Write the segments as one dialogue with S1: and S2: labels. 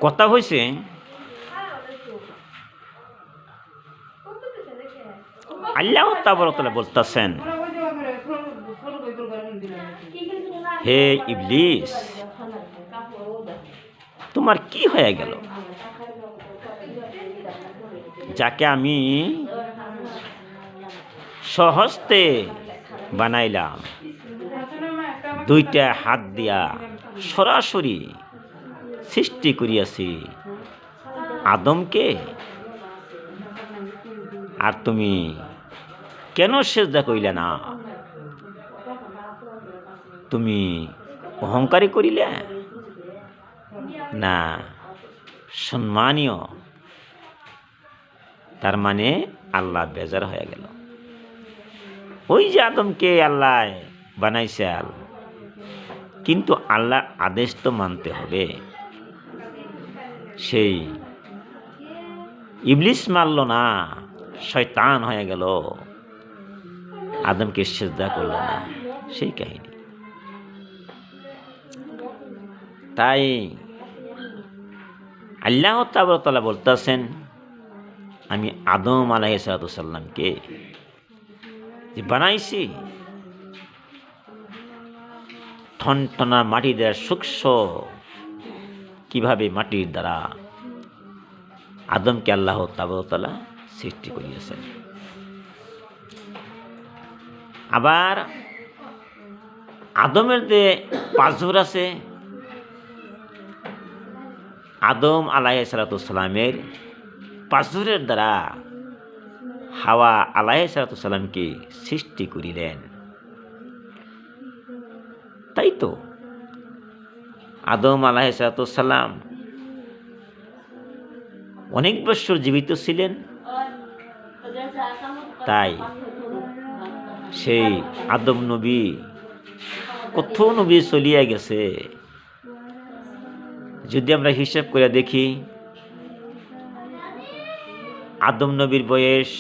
S1: কথা হয়েছে, আল্লাহ তাআলা বলতেছেন, হে ইবলিস, তোমার কি হয়ে গেল? যাকে আমি সহস্তে বানাইলাম, দুইটা হাত দিয়া সরাসরি সৃষ্টি করিয়াছি আদমকে, আর তুমি কেন সেজদা করিলে না? তুমি অহংকারী করিলে না সম্মানীয়? তার মানে আল্লাহ বেজার হয়ে গেল। ওই যে আদমকে আল্লাহ বানাইছে, কিন্তু আল্লাহর আদেশ তো মানতে হবে। সেই ইবলিস মানল না, শয়তান হয়ে গেল, আদমকে সিজদা করল না। সেই কাহিনী। তাই আল্লাহ তাআলা বলতেছেন, আমি আদম আলাইহিস সালামকে যে বানাইছি, ঠনঠনা মাটি দ্বারা, সূক্ষ্ম কিভাবে মাটির দ্বারা আদমকে আল্লাহ তাআলা সৃষ্টি করিয়েছেন। আবার আদমের যে পাঁচজোর আছে, আদম আলাইহিস সালামের পাঁচজোরের দ্বারা হাওয়া আলাইহিস সালামকে সৃষ্টি করিলেন। তাই তো আদম আলাইহিস সালাম অনেক বছর জীবিত ছিলেন। তাই সেই আদম নবী, কত নবী চলিয়া গেছে, যদি আমরা হিসাব করে দেখি, আদম নবীর বয়স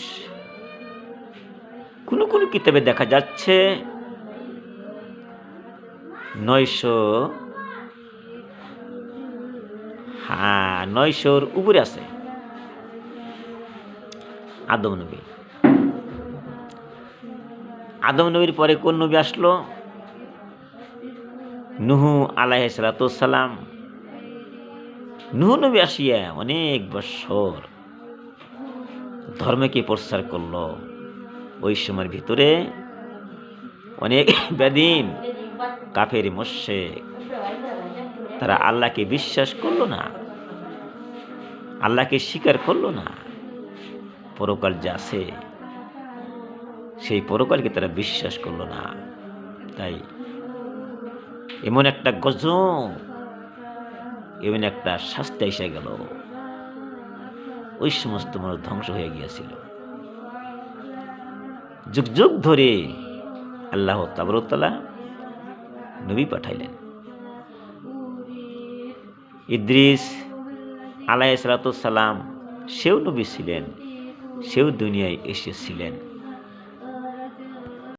S1: কোন কোন কিতাবে দেখা যাচ্ছে 900-র উপরে আছে আদম নবী। আদম নবীর পরে কোন নবী আসলো? নূহ আলাইহিস সালাম। নূহ নবী আসিয়া অনেক বছর ধর্মকে প্রচার করলো। ওই সময়ের ভিতরে অনেক বেদিন, কাফের, মুশরিক, তারা আল্লাহকে বিশ্বাস করলো না, আল্লাহকে স্বীকার করলো না। পরকাল যে আছে, সেই পরকালকে তারা বিশ্বাস করলো না। তাই এমন একটা গজব, এমন একটা শাস্তি এসে গেল, ওই সমস্ত মানুষ ধ্বংস হয়ে গিয়েছিল। যুগ যুগ ধরে আল্লাহ তাআলা নবী পাঠাইলেন। ইদ্রিস আলাইহিস সালাম, সেও নবী ছিলেন, সেও দুনিয়ায় এসেছিলেন।